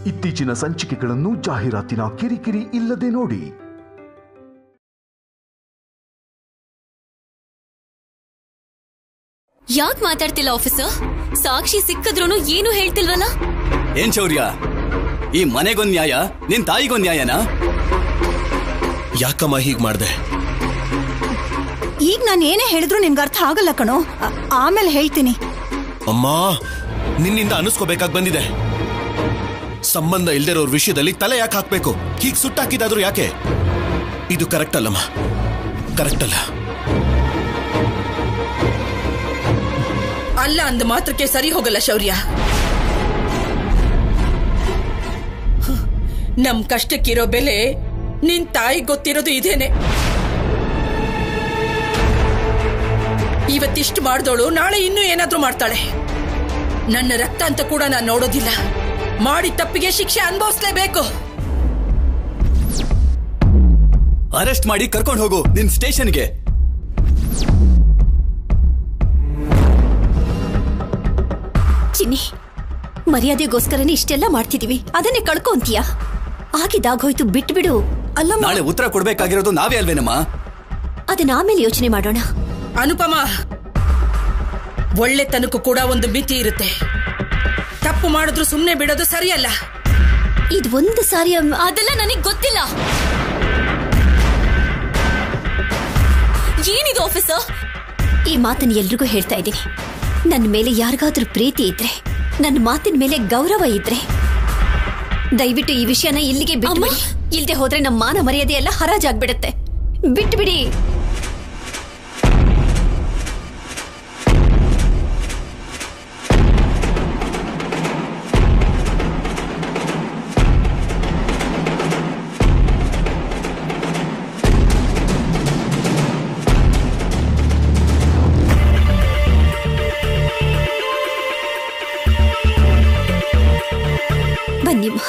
ಇತ್ತೀಚಿನ ಸಂಚಿಕೆಗಳನ್ನು ಜಾಹೀರಾತಿನ ಕಿರಿಕಿರಿ ಇಲ್ಲದೆ ನೋಡಿ. ಯಾಕೆ ಮಾತಾಡ್ತಿಲ್ಲ ಆಫೀಸರ್? ಸಾಕ್ಷಿ ಸಿಕ್ಕಿದ್ರೂ ಏನು ಹೇಳ್ತಿಲ್ವಲ್ಲ? ಏನ್ ಶೌರ್ಯ, ಈ ಮನೆಗೊಂದ್ ನ್ಯಾಯ, ನಿನ್ ತಾಯಿಗೊಂದ್ ನ್ಯಾಯನಾ? ಯಾಕಮ್ಮ ಹೀಗ್ ಮಾಡ್ದೆ? ಈಗ ನಾನು ಏನೇ ಹೇಳಿದ್ರು ನಿನ್ಗೆ ಅರ್ಥ ಆಗಲ್ಲ ಕಣೋ, ಆಮೇಲೆ ಹೇಳ್ತೀನಿ. ಅಮ್ಮ, ನಿನ್ನಿಂದ ಅನಿಸ್ಕೋಬೇಕಾಗಿ ಬಂದಿದೆ. ಸಂಬಂಧ ಇಲ್ದಿರೋರ್ ವಿಷಯದಲ್ಲಿ ತಲೆ ಯಾಕೆ ಹಾಕ್ಬೇಕು? ಹೀಗ್ ಸುಟ್ಟಾಕಿದಾದ್ರು ಯಾಕೆ? ಇದು ಕರೆಕ್ಟ್ ಅಲ್ಲಮ್ಮ, ಕರೆಕ್ಟ್ ಅಲ್ಲ. ಅಲ್ಲ ಅಂದ ಮಾತ್ರಕ್ಕೆ ಸರಿ ಹೋಗಲ್ಲ ಶೌರ್ಯ. ನಮ್ ಕಷ್ಟಕ್ಕಿರೋ ಬೆಲೆ ನಿನ್ ತಾಯಿ ಗೊತ್ತಿರೋದು ಇದೇನೆ. ಇವತ್ತಿಷ್ಟು ಮಾಡ್ದೋಳು ನಾಳೆ ಇನ್ನೂ ಏನಾದ್ರೂ ಮಾಡ್ತಾಳೆ. ನನ್ನ ರಕ್ತ ಅಂತ ಕೂಡ ನಾನು ನೋಡೋದಿಲ್ಲ. ಮಾಡಿ ತಪ್ಪಿಗೆ ಶಿಕ್ಷೆ ಅನುಭವಿಸ್ಲೇಬೇಕು. ಅರೆಸ್ಟ್ ಮಾಡಿ ಕರ್ಕೊಂಡು ಹೋಗು ನಿನ್ ಸ್ಟೇಷನ್ಗೆ. ಚಿನ್ನಿ, ಮರ್ಯಾದೆಗೋಸ್ಕರನೇ ಇಷ್ಟೆಲ್ಲ ಮಾಡ್ತಿದೀವಿ, ಅದನ್ನೇ ಕಳ್ಕೊಂತೀಯ? ಆಗಿದಾಗೋಯ್ತು, ಬಿಟ್ಬಿಡು. ಅಲ್ಲ, ನಾಳೆ ಉತ್ತರ ಕೊಡ್ಬೇಕಾಗಿರೋದು ನಾವೇ ಅಲ್ವೇನಮ್ಮ? ಅದನ್ನ ಆಮೇಲೆ ಯೋಚನೆ ಮಾಡೋಣ. ಅನುಪಮ, ಒಳ್ಳೆತನಕ್ಕೂ ಕೂಡ ಒಂದು ಮಿತಿ ಇರುತ್ತೆ. ತಪ್ಪು ಮಾಡಿದ್ರು ಸುಮ್ಮನೆ ಬಿಡೋದು ಸರಿಯಲ್ಲ. ಇದು ಒಂದು ಸಾರಿ ಅದೆಲ್ಲ ನನಗೆ ಗೊತ್ತಿಲ್ಲ. ಏನಿದು ಆಫೀಸರ್? ಈ ಮಾತನ್ನು ಎಲ್ರಿಗೂ ಹೇಳ್ತಾ ಇದ್ದೀನಿ. ನನ್ನ ಮೇಲೆ ಯಾರಿಗಾದ್ರೂ ಪ್ರೀತಿ ಇದ್ರೆ, ನನ್ನ ಮಾತಿನ ಮೇಲೆ ಗೌರವ ಇದ್ರೆ ದಯವಿಟ್ಟು ಈ ವಿಷಯನ ಇಲ್ಲಿಗೆ ಬಿಟ್ಟು, ಇಲ್ದೆ ಹೋದ್ರೆ ನಮ್ಮ ಮಾನ ಮರ್ಯಾದೆ ಎಲ್ಲ ಹರಾಜಾಗ್ಬಿಡುತ್ತೆ. ಬಿಟ್ಬಿಡಿ. ಬನ್ನಿಮ್ಮ.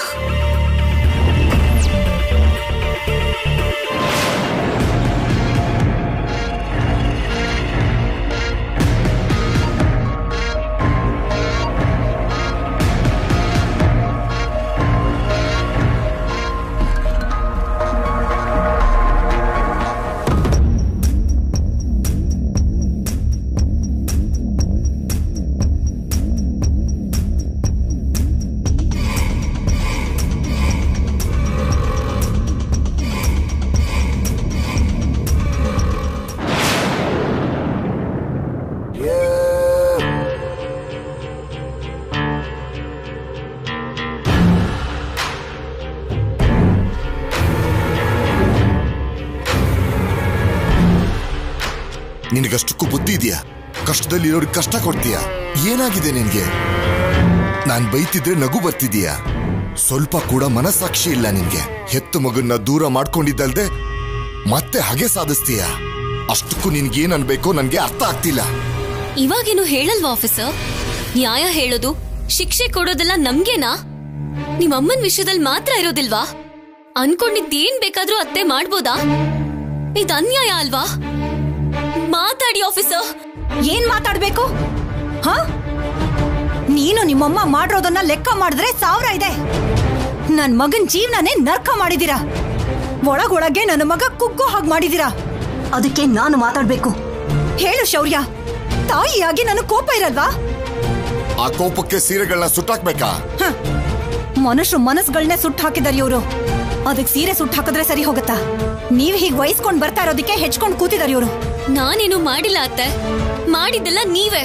ನಿನಗಷ್ಟಕ್ಕೂ ಬುದ್ಧಿ ಇದೆಯಾ? ಕಷ್ಟದಲ್ಲಿ ಇರೋರಿಗೆ ಕಷ್ಟ ಕೊಡ್ತೀಯಾ? ಏನಾಗಿದೆ ನಿನ್ಗೆ? ನಾನ್ ಬೈತಿದ್ರೆ ನಗು ಬರ್ತಿದೀಯಾ? ಸ್ವಲ್ಪ ಕೂಡ ಮನಸ್ಸಾಕ್ಷಿ ಇಲ್ಲ ನಿನ್ಗೆ. ಹೆತ್ತು ಮಗನ್ನ ದೂರ ಮಾಡ್ಕೊಂಡಿದ್ದಲ್ದೆ ಮತ್ತೆ ಹಾಗೆ ಸಾಧಿಸ್ತೀಯ. ಅಷ್ಟಕ್ಕೂ ನಿನ್ಗೇನ್ ಅನ್ಬೇಕೋ ನನ್ಗೆ ಅರ್ಥ ಆಗ್ತಿಲ್ಲ. ಇವಾಗೇನು ಹೇಳಲ್ವಾ ಆಫೀಸರ್? ನ್ಯಾಯ ಹೇಳೋದು, ಶಿಕ್ಷೆ ಕೊಡೋದೆಲ್ಲ ನಮ್ಗೇನಾ? ನಿಮ್ಮಮ್ಮನ ವಿಷಯದಲ್ಲಿ ಮಾತ್ರ ಇರೋದಿಲ್ವಾ? ಅನ್ಕೊಂಡಿದ್ದೇನ್ ಬೇಕಾದ್ರೂ ಅತ್ತೆ ಮಾಡ್ಬೋದಾ? ಇದು ಅನ್ಯಾಯ ಅಲ್ವಾ? ಮಾತಾಡಿ ಆಫೀಸರ್. ಏನ್ ಮಾತಾಡ್ಬೇಕು? ಹ? ನೀನು ನಿಮ್ಮಮ್ಮ ಮಾಡಿರೋದನ್ನ ಲೆಕ್ಕ ಮಾಡಿದ್ರೆ 1000 ಇದೆ. ನನ್ ಮಗನ್ ಜೀವನನೇ ನರ್ಕ ಮಾಡಿದೀರಾ. ಒಳಗೊಳಗೆ ನನ್ನ ಮಗ ಕುಗ್ಗೋ ಹಾಗೆ ಮಾಡಿದೀರಾ. ಅದಕ್ಕೆ ನಾನು ಮಾತಾಡ್ಬೇಕು. ಹೇಳು ಶೌರ್ಯ, ತಾಯಿಯಾಗಿ ನನ್ನ ಕೋಪ ಇರಲ್ವಾ? ಆ ಕೋಪಕ್ಕೆ ಸೀರೆಗಳನ್ನ ಸುಟ್ಟಾಕ್ಬೇಕಾ? ಮನುಷ್ಯರು ಮನಸ್ಸುಗಳನ್ನೇ ಸುಟ್ಟು ಹಾಕಿದಾರೆ ಇವರು. ಅದಕ್ಕೆ ಸೀರೆ ಸುಟ್ಟು ಹಾಕಿದ್ರೆ ಸರಿ ಹೋಗುತ್ತಾ? ನೀವ್ ಹೀಗೆ ವಹಿಸ್ಕೊಂಡ್ ಬರ್ತಾ ಇರೋದಕ್ಕೆ ಹೆಚ್ಕೊಂಡ್ ಕೂತಿದಾರೆ ಇವರು. ನಾನೇನು ಮಾಡಿಲ್ಲ ಅತ್ತೆ, ಮಾಡಿದ್ದೆಲ್ಲ ನೀವೇ.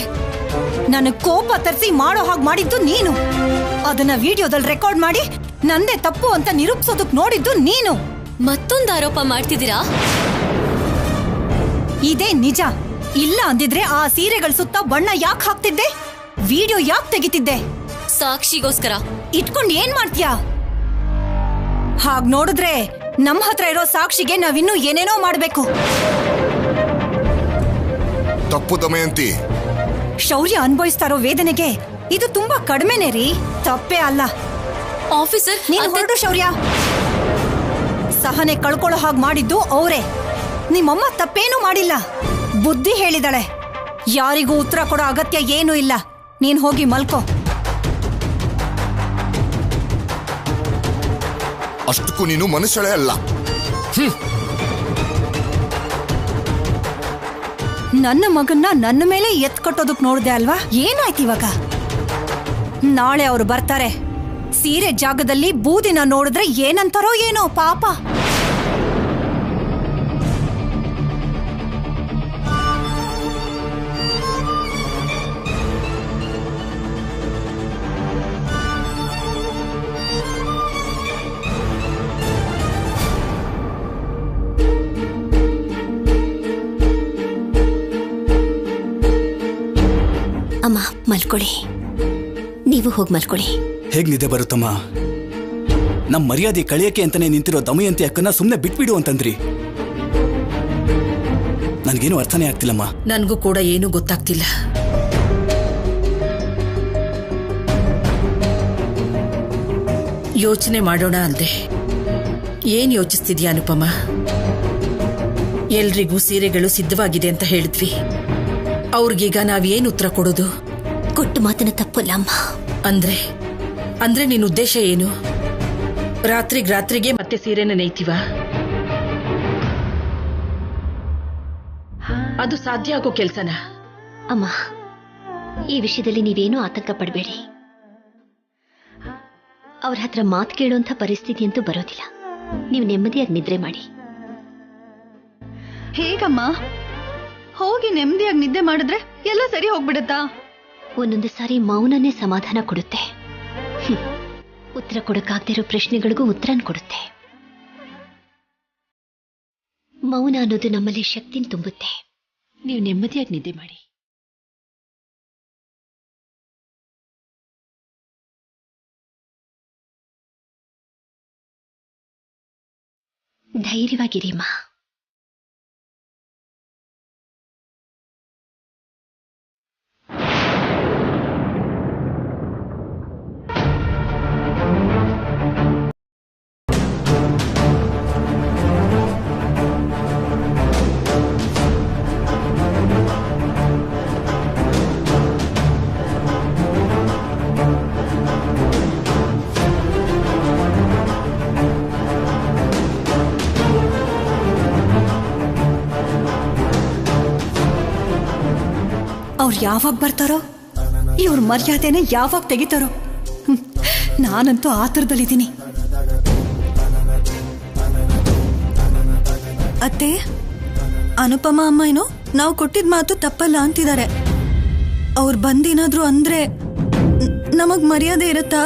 ನನಗ್ ಕೋಪ ತರಿಸಿ ಮಾಡೋ ಹಾಗೆ ಮಾಡಿದ್ದು ನೀನು. ಅದನ್ನ ವಿಡಿಯೋದಲ್ಲಿ ರೆಕಾರ್ಡ್ ಮಾಡಿ ನಂದೇ ತಪ್ಪು ಅಂತ ನಿರೂಪಿಸೋದಕ್ ನೋಡಿದ್ದು ನೀನು. ಮತ್ತೊಂದು ಆರೋಪ ಮಾಡ್ತಿದ್ದೀರಾ? ಇದೇ ನಿಜ. ಇಲ್ಲ ಅಂದಿದ್ರೆ ಆ ಸೀರೆಗಳ ಸುತ್ತ ಬಣ್ಣ ಯಾಕೆ ಹಾಕ್ತಿದ್ದೆ? ವಿಡಿಯೋ ಯಾಕೆ ತೆಗಿತಿದ್ದೆ? ಸಾಕ್ಷಿಗೋಸ್ಕರ. ಇಟ್ಕೊಂಡ್ ಏನ್ ಮಾಡ್ತೀಯಾ? ಹಾಗ್ ನೋಡಿದ್ರೆ ನಮ್ಮ ಹತ್ರ ಇರೋ ಸಾಕ್ಷಿಗೆ ನಾವಿನ್ನೂ ಏನೇನೋ ಮಾಡ್ಬೇಕು. ತಪ್ಪು ದಮಯಂತಿ. ಶೌರ್ಯ ಅನುಭವಿಸ್ತಾ ಇರೋ ವೇದನೆಗೆ ಇದು ತುಂಬಾ ಕಡಿಮೆನೇ ರೀ, ತಪ್ಪೇ ಅಲ್ಲ. ಆಫೀಸರ್, ನೀನು ಹೊರಡು ಶೌರ್ಯ. ಸಹನೆ ಕಳ್ಕೊಳ್ಳೋ ಹಾಗೆ ಮಾಡಿದ್ದು ಅವರೇ. ನಿಮ್ಮಮ್ಮ ತಪ್ಪೇನೂ ಮಾಡಿಲ್ಲ, ಬುದ್ಧಿ ಹೇಳಿದಾಳೆ. ಯಾರಿಗೂ ಉತ್ತರ ಕೊಡೋ ಅಗತ್ಯ ಏನೂ ಇಲ್ಲ. ನೀನ್ ಹೋಗಿ ಮಲ್ಕೋ. ಅಷ್ಟಕ್ಕೂ ನೀನು ಮನುಷ್ಯಳೇ ಅಲ್ಲ. ನನ್ನ ಮಗನ್ನ ನನ್ನ ಮೇಲೆ ಎತ್ ಕಟ್ಟೋದಕ್ ನೋಡ್ದೆ ಅಲ್ವಾ? ಏನಾಯ್ತು ಇವಾಗ? ನಾಳೆ ಅವ್ರು ಬರ್ತಾರೆ. ಸೀರೆ ಜಾಗದಲ್ಲಿ ಬೂದಿನ ನೋಡಿದ್ರೆ ಏನಂತಾರೋ ಏನೋ ಪಾಪ. ಅಮ್ಮ ಮಲ್ಕೊಳ್ಳಿ, ನೀವು ಹೋಗಿ ಮಲ್ಕೊಳ್ಳಿ. ಹೇಗ್ ನಿದ್ದೆ ಬರುತ್ತಮ್ಮ? ನಮ್ ಮರ್ಯಾದೆ ಕಳಿಯಕ್ಕೆ ಅಂತಾನೆ ನಿಂತಿರೋ ದಮಯಂತಿ ಅಕ್ಕನ ಸುಮ್ನೆ ಬಿಟ್ಬಿಡು ಅಂತಂದ್ರಿ. ನನ್ಗೇನು ಅರ್ಥನೇ ಆಗ್ತಿಲ್ಲಮ್ಮ. ನನ್ಗೂ ಕೂಡ ಏನೂ ಗೊತ್ತಾಗ್ತಿಲ್ಲ. ಯೋಚನೆ ಮಾಡೋಣ ಅಂದೆ. ಏನ್ ಯೋಚಿಸ್ತಿದ್ಯಾ ಅನುಪಮ? ಎಲ್ರಿಗೂ ಸೀರೆಗಳು ಸಿದ್ಧವಾಗಿದೆ ಅಂತ ಹೇಳಿದ್ವಿ. ಅವ್ರಿಗೀಗ ನಾವೇನು ಉತ್ತರ ಕೊಡೋದು? ಕೊಟ್ಟು ಮಾತನ್ನ ತಪ್ಪಲ್ಲ ಅಮ್ಮ. ಅಂದ್ರೆ ನಿನ್ ಉದ್ದೇಶ ಏನು? ರಾತ್ರಿಗೆ ಮತ್ತೆ ಸೀರೆನ ನೇಯ್ತೀವ? ಅದು ಸಾಧ್ಯ ಆಗೋ ಕೆಲ್ಸನ? ಅಮ್ಮ, ಈ ವಿಷಯದಲ್ಲಿ ನೀವೇನೂ ಆತಂಕ ಪಡಬೇಡಿ. ಅವ್ರ ಹತ್ರ ಮಾತು ಕೇಳುವಂಥ ಪರಿಸ್ಥಿತಿ ಅಂತೂ ಬರೋದಿಲ್ಲ. ನೀವು ನೆಮ್ಮದಿಯಾಗಿ ನಿದ್ರೆ ಮಾಡಿ. ಹೇಗಮ್ಮ? ಹೋಗಿ ನೆಮ್ಮದಿಯಾಗಿ ನಿದ್ದೆ ಮಾಡಿದ್ರೆ ಎಲ್ಲ ಸರಿ ಹೋಗ್ಬಿಡುತ್ತಾ? ಒಂದೊಂದು ಸಾರಿ ಮೌನನೇ ಸಮಾಧಾನ ಕೊಡುತ್ತೆ. ಉತ್ತರ ಕೊಡಕ್ಕಾಗದೇ ಇರೋ ಪ್ರಶ್ನೆಗಳಿಗೂ ಉತ್ತರನ ಕೊಡುತ್ತೆ. ಮೌನ ಅನ್ನೋದು ನಮ್ಮಲ್ಲಿ ಶಕ್ತಿನ ತುಂಬುತ್ತೆ. ನೀವು ನೆಮ್ಮದಿಯಾಗಿ ನಿದ್ದೆ ಮಾಡಿ. ಧೈರ್ಯವಾಗಿರಿಮ್ಮ. ಅವ್ರು ಯಾವಾಗ ಬರ್ತಾರೋ, ಇವ್ರ ಮರ್ಯಾದೆನೆ ಯಾವಾಗ ತೆಗಿತಾರೋ. ನಾನಂತೂ ಆತುರದಲ್ಲಿದ್ದೀನಿ. ಅತ್ತೆ, ಅನುಪಮ ಅಮ್ಮ ಏನೋ ನಾವು ಕೊಟ್ಟಿದ್ ಮಾತು ತಪ್ಪಲ್ಲ ಅಂತಿದ್ದಾರೆ. ಅವ್ರು ಬಂದೇನಾದ್ರು ಅಂದ್ರೆ ನಮಗ್ ಮರ್ಯಾದೆ ಇರುತ್ತಾ?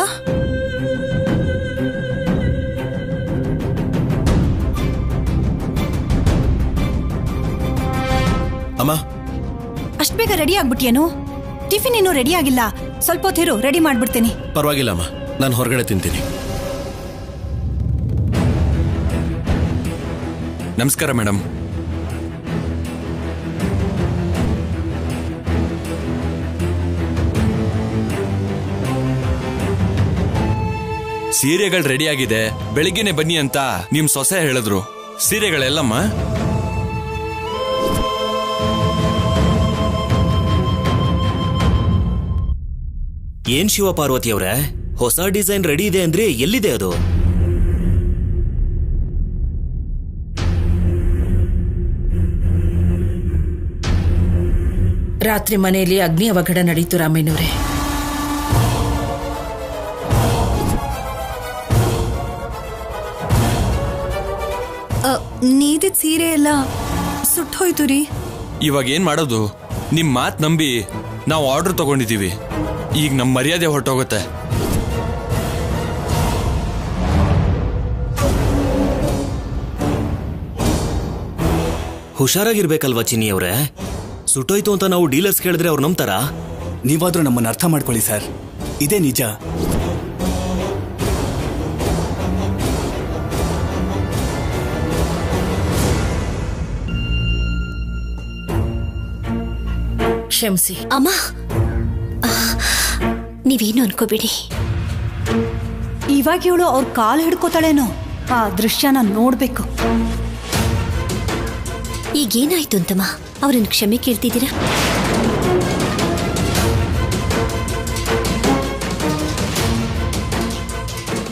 ಅಮ್ಮ, ಅಷ್ಟ್ ಬೇಗ ರೆಡಿ ಆಗ್ಬಿಟ್ಯೇನು? ಟಿಫಿನ್ ಇನ್ನೂ ರೆಡಿ ಆಗಿಲ್ಲ. ಸ್ವಲ್ಪ ಹೊತ್ತಿರು, ರೆಡಿ ಮಾಡ್ಬಿಡ್ತೀನಿ. ಪರವಾಗಿಲ್ಲ ಅಮ್ಮ, ನಾನು ಹೊರಗಡೆ ತಿಂತೀನಿ. ನಮಸ್ಕಾರ ಮೇಡಮ್. ಸೀರೆಗಳು ರೆಡಿ ಆಗಿದೆ, ಬೆಳಿಗ್ಗೆನೆ ಬನ್ನಿ ಅಂತ ನಿಮ್ ಸೊಸೆ ಹೇಳಿದ್ರು. ಸೀರೆಗಳೆಲ್ಲಮ್ಮ? ಏನ್ ಶಿವ ಪಾರ್ವತಿ ಅವರೇ, ಹೊಸ ಡಿಸೈನ್ ರೆಡಿ ಇದೆ ಅಂದ್ರೆ ಎಲ್ಲಿದೆ ಅದು? ರಾತ್ರಿ ಮನೆಯಲ್ಲಿ ಅಗ್ನಿ ಅವಘಡ ನಡೀತು ರಾಮಯ್ಯನವರೇ. ನೀದಿದ್ ಸೀರೆ ಎಲ್ಲ ಸುಟ್ಟೋಯ್ತು ರೀ. ಇವಾಗ ಏನ್ ಮಾಡೋದು? ನಿಮ್ ಮಾತ್ ನಂಬಿ ನಾವು ಆರ್ಡರ್ ತಗೊಂಡಿದೀವಿ. ಈಗ ನಮ್ ಮರ್ಯಾದೆ ಹೊರಟೋಗುತ್ತೆ. ಹುಷಾರಾಗಿರ್ಬೇಕಲ್ವಾ ಚಿನ್ನಿ ಅವ್ರೆ? ಸುಟ್ಟೋಯ್ತು ಅಂತ ನಾವು ಡೀಲರ್ಸ್ ಕೇಳಿದ್ರೆ ಅವ್ರು ನಂಬ್ತಾರಾ? ನೀವಾದ್ರೂ ನಮ್ಮನ್ನ ಅರ್ಥ ಮಾಡ್ಕೊಳ್ಳಿ ಸರ್, ಇದೇ ನಿಜ. ಕ್ಷಮಿಸಿ ಅಮ್ಮ. ನೀವೇನು ಅನ್ಕೋಬೇಡಿ. ಇವಾಗ ಇವಳು ಅವ್ರ ಕಾಲು ಹಿಡ್ಕೋತಾಳೇನೋ. ಆ ದೃಶ್ಯನ ನೋಡ್ಬೇಕು. ಈಗೇನಾಯ್ತು ಅಂತಮ್ಮ? ಅವ್ರನ್ನ ಕ್ಷಮೆ ಕೇಳ್ತಿದ್ದೀರಾ?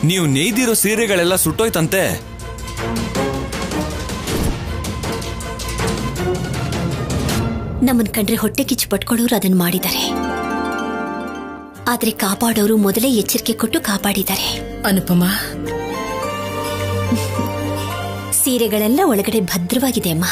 ನೀವು ನೇಯ್ದಿರೋ ಸೀರೆಗಳೆಲ್ಲ ಸುಟ್ಟೋಯ್ತಂತೆ. ನಮ್ಮನ್ ಕಂಡ್ರೆ ಹೊಟ್ಟೆ ಕಿಚ್ಚು ಪಟ್ಕೊಳ್ಳೋರು ಅದನ್ನ ಮಾಡಿದ್ದಾರೆ. ಆದ್ರೆ ಕಾಪಾಡೋರು ಮೊದಲೇ ಎಚ್ಚರಿಕೆ ಕೊಟ್ಟು ಕಾಪಾಡಿದ್ದಾರೆ. ಅನುಪಮ, ಸೀರೆಗಳೆಲ್ಲ ಒಳಗಡೆ ಭದ್ರವಾಗಿದೆ ಅಮ್ಮ.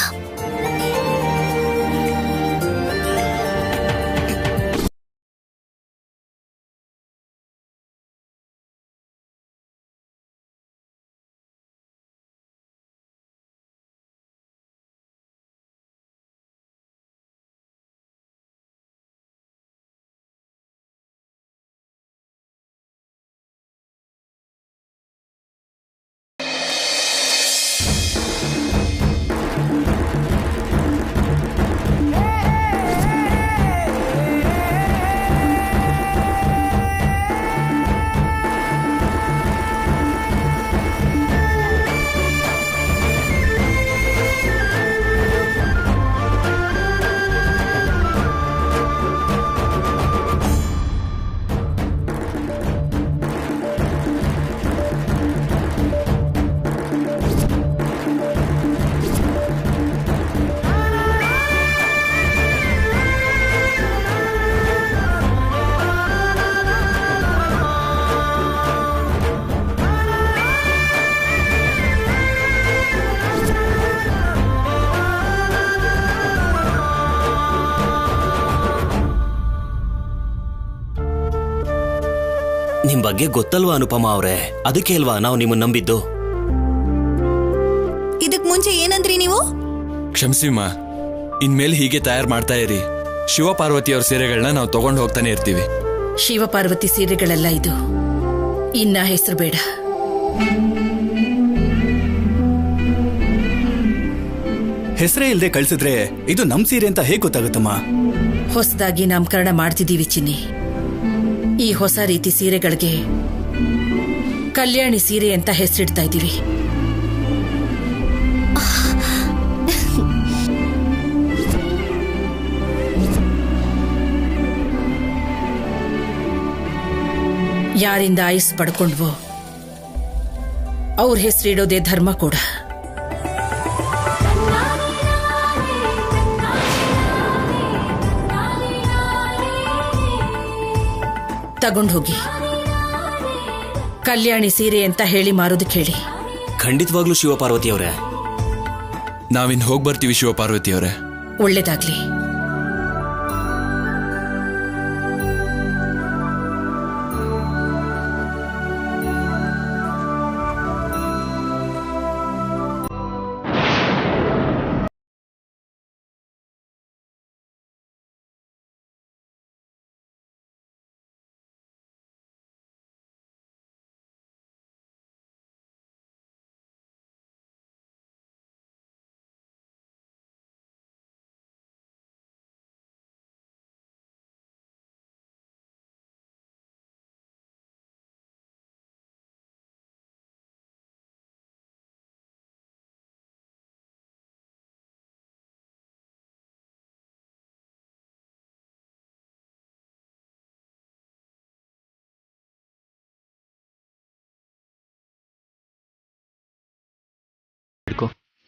ನಿಮ್ ಬಗ್ಗೆ ಗೊತ್ತಲ್ವಾ ಅನುಪಮ ಅವ್ರೆ, ಅದಕ್ಕೆ ಅಲ್ವಾ ನಾವು ನಿಮ್ಮನ್ನ ನಂಬಿದ್ದು. ಇದಕ್ ಮುಂಚೆ ಏನಂದ್ರಿ ನೀವು? ಕ್ಷಮಿಸಿಮ್ಮ, ಇನ್ಮೇಲೆ ಹೀಗೆ ತಯಾರು ಮಾಡ್ತಾ ಇರಿ. ಶಿವಪಾರ್ವತಿ ಅವ್ರ ಸೀರೆಗಳನ್ನ ನಾವು ತಗೊಂಡು ಹೋಗ್ತಾನೆ ಇರ್ತೀವಿ. ಶಿವಪಾರ್ವತಿ ಸೀರೆಗಳೆಲ್ಲ ಇದು. ಇನ್ನ ಹೆಸರು ಬೇಡ. ಹೆಸರೇ ಇಲ್ಲದೆ ಕಳ್ಸಿದ್ರೆ ಇದು ನಮ್ ಸೀರೆ ಅಂತ ಹೇಗೆ ಗೊತ್ತಾಗುತ್ತಮ್ಮ? ಹೊಸದಾಗಿ ನಾಮಕರಣ ಮಾಡ್ತಿದ್ದೀವಿ ಚಿನ್ನಿ. ಈ ಹೊಸ ರೀತಿ ಸೀರೆಗಳಿಗೆ ಕಲ್ಯಾಣಿ ಸೀರೆ ಅಂತ ಹೆಸರಿಡ್ತಾ ಇದ್ದೀವಿ. ಯಾರಿಂದ ಆಯುಸ್ ಪಡ್ಕೊಂಡ್ವೋ ಅವ್ರ ಹೆಸರಿಡೋದೇ ಧರ್ಮ ಕೂಡ. ತಗೊಂಡು ಹೋಗಿ ಕಲ್ಯಾಣಿ ಸೀರೆ ಅಂತ ಹೇಳಿ ಮಾರೋದಕ್ಕೆ ಹೇಳಿ. ಖಂಡಿತವಾಗ್ಲೂ ಶಿವಪಾರ್ವತಿ ಅವರೇ. ನಾವಿನ್ ಹೋಗಿ ಬರ್ತೀವಿ ಶಿವಪಾರ್ವತಿ ಅವರೇ. ಒಳ್ಳೇದಾಗ್ಲಿ.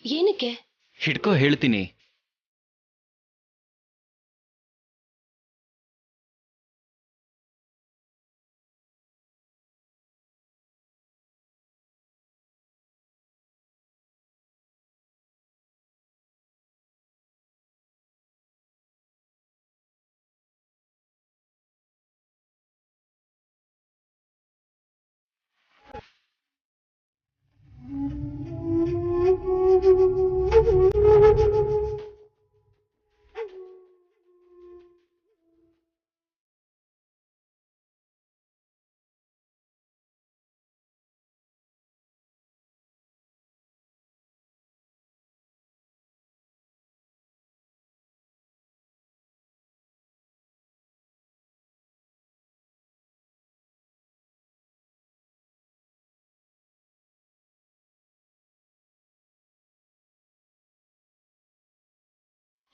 ಏನಕ್ಕೆ ಹಿಡ್ಕೋ ಹೇಳ್ತೀನಿ.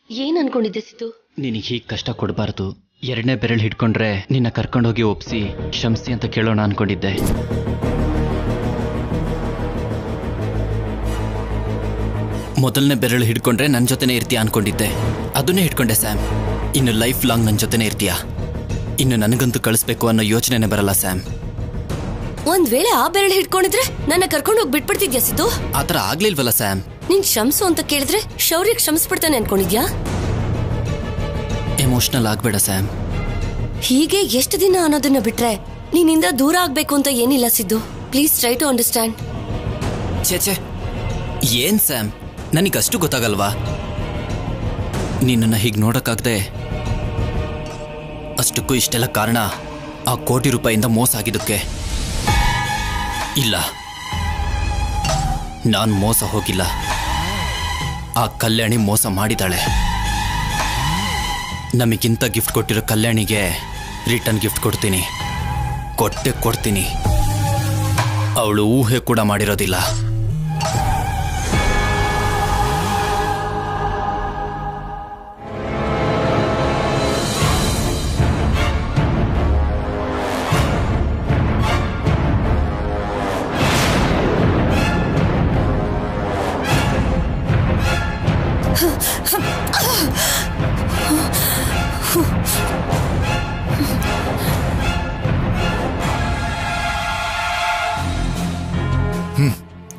ಏನ್ ಅನ್ಕೊಂಡಿದ್ದೆ ಸಿದ್ದು? ನಿನಗೆ ಹೀಗೆ ಕಷ್ಟ ಕೊಡಬಾರ್ದು. ಎರಡನೇ ಬೆರಳು ಹಿಡ್ಕೊಂಡ್ರೆ ನಿನ್ನ ಕರ್ಕೊಂಡೋಗಿ ಒಪ್ಸಿ ಕ್ಷಮಿಸಿ ಅಂತ ಕೇಳೋಣ ಅನ್ಕೊಂಡಿದ್ದೆ. ಮೊದಲನೇ ಬೆರಳು ಹಿಡ್ಕೊಂಡ್ರೆ ನನ್ನ ಜೊತೆನೇ ಇರ್ತೀಯ ಅನ್ಕೊಂಡಿದ್ದೆ, ಅದನ್ನೇ ಹಿಡ್ಕೊಂಡೆ ಸ್ಯಾಮ್. ಇನ್ನು ಲೈಫ್ ಲಾಂಗ್ ನನ್ನ ಜೊತೆನೇ ಇರ್ತೀಯ. ಇನ್ನು ನನಗಂತೂ ಕಳಿಸ್ಬೇಕು ಅನ್ನೋ ಯೋಚನೆನೇ ಬರಲ್ಲ ಸ್ಯಾಮ್. ಒಂದ್ ವೇಳೆ ಆ ಬೆರಳು ಹಿಡ್ಕೊಂಡಿದ್ರೆ ನನ್ನ ಕರ್ಕೊಂಡು ಹೋಗಿ ಬಿಟ್ಬಿಡ್ತಿದ್ಯಾ ಸಿದ್ದು? ಆತರ ಆಗ್ಲಿಲ್ವಲ್ಲ ಸ್ಯಾಮ್. ನೀನ್ ಕ್ಷಮಿಸು ಅಂತ ಕೇಳಿದ್ರೆ ಶೌರ್ಯ ಕ್ಷಮಿಸ್ಬಿಡ್ತಾನೆ ಅನ್ಕೊಂಡಿದ್ಯಾ? Emotional ಆಗ್ಬೇಡ Sam. ಹೀಗೆ ಎಷ್ಟು ದಿನ ಅನ್ನೋದನ್ನ ಬಿಟ್ರೆ ನಿನ್ನಿಂದ ದೂರ ಆಗ್ಬೇಕು ಅಂತ ಏನಿಲ್ಲ Siddu. Please try to understand. ಛೇ, ಏನ್ ಸ್ಯಾಮ್, ನನಗಷ್ಟು ಗೊತ್ತಾಗಲ್ವಾ? ನಿನ್ನನ್ನು ಹೀಗೆ ನೋಡಕ್ಕಾಗದೆ ಅಷ್ಟಕ್ಕೂ ಇಷ್ಟೆಲ್ಲ ಕಾರಣ ಆ ಕೋಟಿ ರೂಪಾಯಿಂದ ಮೋಸ ಆಗಿದ್ದಕ್ಕೆ. ಇಲ್ಲ, ನಾನು ಮೋಸ ಹೋಗಿಲ್ಲ. ಆ ಕಲ್ಯಾಣಿ ಮೋಸ ಮಾಡಿದಾಳೆ. ನಮಗಿಂತ ಗಿಫ್ಟ್ ಕೊಟ್ಟಿರೋ ಕಲ್ಯಾಣಿಗೆ ರಿಟರ್ನ್ ಗಿಫ್ಟ್ ಕೊಡ್ತೀನಿ, ಕೊಡ್ತೀನಿ. ಅವಳು ಊಹೆ ಕೂಡ ಮಾಡಿರೋದಿಲ್ಲ.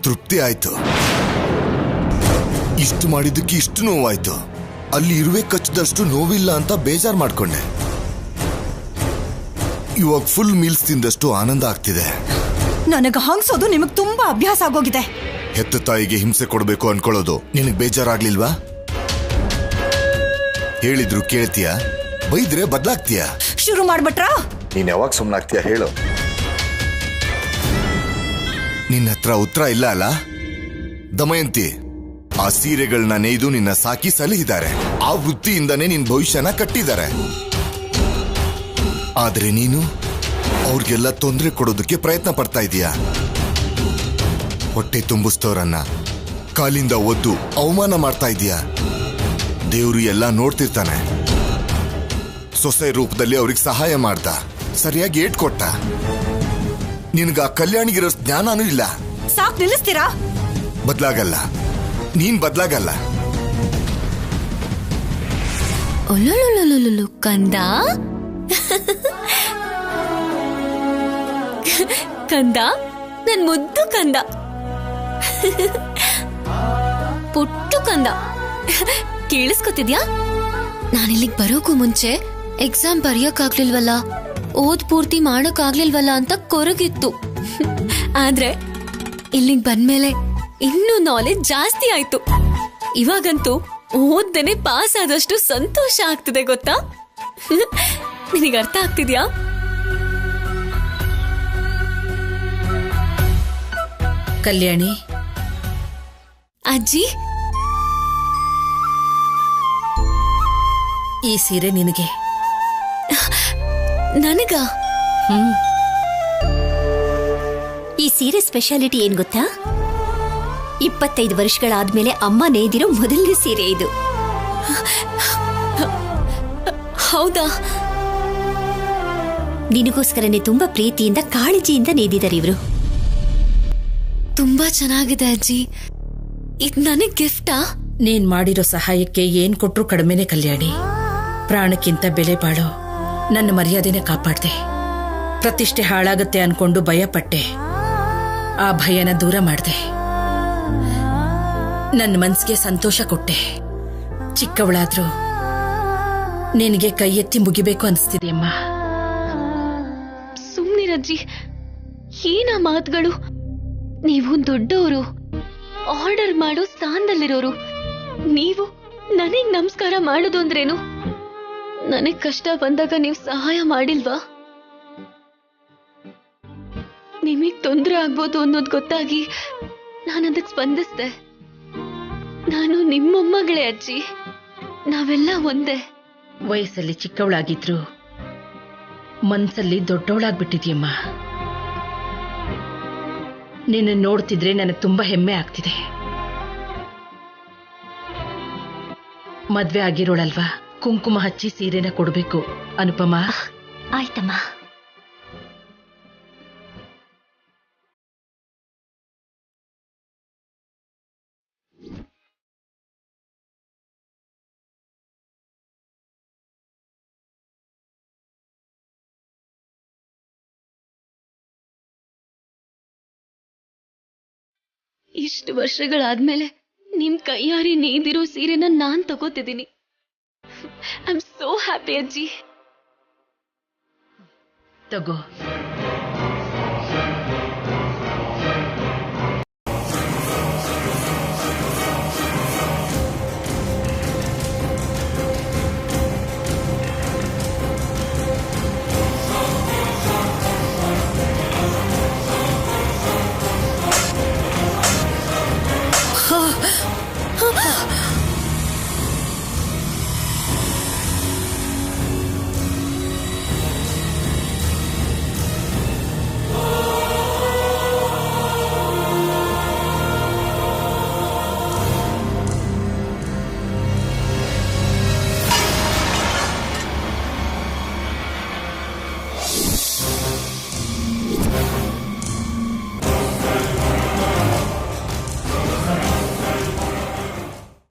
ತೃಪ್ತಿ ಆಯ್ತು. ಇಷ್ಟು ಮಾಡಿದ್ದಕ್ಕೆ ಇಷ್ಟು ನೋವಾಯ್ತು. ಅಲ್ಲಿ ಇರುವೆ ಕಚ್ಚಿದಷ್ಟು ನೋವಿಲ್ಲ ಅಂತ ಬೇಜಾರು ಮಾಡ್ಕೊಂಡೆ. ಇವಾಗ ಫುಲ್ ಮೀಲ್ಸ್ ತಿಂದಷ್ಟು ಆನಂದ ಆಗ್ತಿದೆ. ನನಗೆ ಹಂಗ್ಸೋದು ನಿಮಗ್ ತುಂಬಾ ಅಭ್ಯಾಸ ಆಗೋಗಿದೆ. ಹೆತ್ತ ತಾಯಿಗೆ ಹಿಂಸೆ ಕೊಡಬೇಕು ಅನ್ಕೊಳ್ಳೋದು ನಿನಗೆ ಬೇಜಾರಾಗ್ಲಿಲ್ವಾ? ಹೇಳಿದ್ರು ಕೇಳ್ತೀಯ, ಬೈದ್ರೆ ಬದಲಾಗ್ತೀಯ. ಶುರು ಮಾಡ್ಬಿಟ್ರಾ? ನೀನ್ ಯಾವಾಗ ಸುಮ್ಮನಾಗ್ತೀಯ ಹೇಳು? ನಿನ್ನ ಹತ್ರ ಉತ್ತರ ಇಲ್ಲ ಅಲ್ಲ? ದಮಯಂತಿ, ಆ ಸೀರೆಗಳನ್ನ ನೇಯ್ದು ನಿನ್ನ ಸಾಕಿ ಸಲಹಿದ್ದಾರೆ. ಆ ವೃತ್ತಿಯಿಂದನೇ ನಿನ್ ಭವಿಷ್ಯನ ಕಟ್ಟಿದ್ದಾರೆ. ಆದ್ರೆ ನೀನು ಅವ್ರಿಗೆಲ್ಲ ತೊಂದರೆ ಕೊಡೋದಕ್ಕೆ ಪ್ರಯತ್ನ ಪಡ್ತಾ ಇದೀಯ. ಹೊಟ್ಟೆ ತುಂಬಿಸ್ತವ್ರನ್ನ ಕಾಲಿಂದ ಒದ್ದು ಅವಮಾನ ಮಾಡ್ತಾ ಇದೀಯ. ದೇವ್ರು ಎಲ್ಲ ನೋಡ್ತಿರ್ತಾನೆ. ಸೊಸೆ ರೂಪದಲ್ಲಿ ಅವ್ರಿಗೆ ಸಹಾಯ ಮಾಡ್ದ, ಸರಿಯಾಗಿ ಏಟ್ ಕೊಟ್ಟ. ನಿನ್ಗ ಆ ಕಲ್ಯಾಣಿಗಿರೋ ಜ್ಞಾನನೂ ಇಲ್ಲ. ಸಾಕ್, ನಿಲ್ಲಿಸ್ತೀರಾ? ಬದ್ಲಾಗಲ್ಲ, ನೀನ್ ಬದ್ಲಾಗಲ್ಲ. ಕಂದ ಕಂದ, ನನ್ ಮುದ್ದು ಕಂದ, ಪುಟ್ಟು ಕಂದ, ಕೇಳಿಸ್ಕೊತಿದ್ಯಾ? ನಾನಿಲ್ಲಿಗ್ ಬರೋಕು ಮುಂಚೆ ಎಕ್ಸಾಮ್ ಬರೆಯಕ್ಕಾಗ್ಲಿಲ್ವಲ್ಲ, ಓದ್ ಪೂರ್ತಿ ಮಾಡಕ್ಕಾಗ್ಲಿಲ್ವಲ್ಲ ಅಂತ ಕೊರಗಿತ್ತು. ಆದ್ರೆ ಇಲ್ಲಿಗ್ ಬಂದ್ಮೇಲೆ ಇನ್ನೂ ನಾಲೆಜ್ ಜಾಸ್ತಿ ಆಯ್ತು. ಇವಾಗಂತೂ ಓದ್ದನೆ ಪಾಸ್ ಆದಷ್ಟು ಸಂತೋಷ ಆಗ್ತಿದೆ ಗೊತ್ತಾ? ನಿನಗೆ ಅರ್ಥ ಆಗ್ತಿದ್ಯಾ? ಕಲ್ಯಾಣಿ ಅಜ್ಜಿ, ಈ ಸೀರೆ ನಿನಗೆ. ನನಗ? ಈ ಸೀರೆ ಸ್ಪೆಷಾಲಿಟಿ ಏನ್ ಗೊತ್ತಾ? 25 ವರ್ಷಗಳಾದ್ಮೇಲೆ ಅಮ್ಮ ನೇದಿರೋ ಮೊದಲನೇ ಸೀರೆ ಇದು. ಹೌದಾ? ನಿನಗೋಸ್ಕರನೇ ತುಂಬಾ ಪ್ರೀತಿಯಿಂದ ಕಾಳಜಿಯಿಂದ ನೇದಿದ್ದಾರೆ ಇವರು. ತುಂಬಾ ಚೆನ್ನಾಗಿದೆ ಅಜ್ಜಿ. ಇದು ನನಗ್ ಗಿಫ್ಟಾ? ನೀನ್ ಮಾಡಿರೋ ಸಹಾಯಕ್ಕೆ ಏನ್ ಕೊಟ್ರು ಕಡಿಮೆನೆ ಕಲ್ಯಾಣಿ. ಪ್ರಾಣಕ್ಕಿಂತ ಬೆಲೆ ಬಾಳೋ ನನ್ನ ಮರ್ಯಾದೆನೆ ಕಾಪಾಡ್ದೆ. ಪ್ರತಿಷ್ಠೆ ಹಾಳಾಗತ್ತೆ ಅನ್ಕೊಂಡು ಭಯಪಟ್ಟೆ. ಆ ಭಯನ ದೂರ ಮಾಡ್ದೆ. ನನ್ನ ಮನ್ಸಿಗೆ ಸಂತೋಷ ಕೊಟ್ಟೆ. ಚಿಕ್ಕವಳಾದ್ರೂ ನಿನಗೆ ಕೈ ಎತ್ತಿ ಮುಗಿಬೇಕು ಅನಿಸ್ತಿದೆಯಮ್ಮ. ಸುಮ್ನಿರಜ್ಜಿ, ಏನ ಮಾತುಗಳು? ನೀವು ದೊಡ್ಡವರು, ಆರ್ಡರ್ ಮಾಡೋ ಸ್ಥಾನದಲ್ಲಿರೋರು. ನೀವು ನನಗ್ ನಮಸ್ಕಾರ ಮಾಡೋದು ಅಂದ್ರೇನು? ನನಗ್ ಕಷ್ಟ ಬಂದಾಗ ನೀವು ಸಹಾಯ ಮಾಡಿಲ್ವಾ? ನಿಮಗ್ ತೊಂದರೆ ಆಗ್ಬೋದು ಅನ್ನೋದು ಗೊತ್ತಾಗಿ ನಾನು ಅದಕ್ಕೆ ಸ್ಪಂದಿಸ್ದೆ. ನಾನು ನಿಮ್ಮಮ್ಮಗಳೇ ಅಜ್ಜಿ, ನಾವೆಲ್ಲ ಒಂದೇ. ವಯಸ್ಸಲ್ಲಿ ಚಿಕ್ಕವಳಾಗಿದ್ರು ಮನ್ಸಲ್ಲಿ ದೊಡ್ಡವಳಾಗ್ಬಿಟ್ಟಿದ್ಯಮ್ಮ. ನಿನ್ನ ನೋಡ್ತಿದ್ರೆ ನನಗೆ ತುಂಬಾ ಹೆಮ್ಮೆ ಆಗ್ತಿದೆ. ಮದ್ವೆ ಆಗಿರೋಳಲ್ವಾ, ಕುಂಕುಮ ಹಚ್ಚಿ ಸೀರೆನ ಕೊಡ್ಬೇಕು ಅನುಪಮ. ಆಯ್ತಮ್ಮ. ಇಷ್ಟು ವರ್ಷಗಳಾದ್ಮೇಲೆ ನಿಮ್ ಕೈಯಾರಿ ನೇಯ್ದಿರೋ ಸೀರೆನ ನಾನ್ ತಗೋತಿದ್ದೀನಿ. ಐ ಆಮ್ ಸೋ ಹ್ಯಾಪಿ ಅಜ್ಜಿ. ತಗೋ.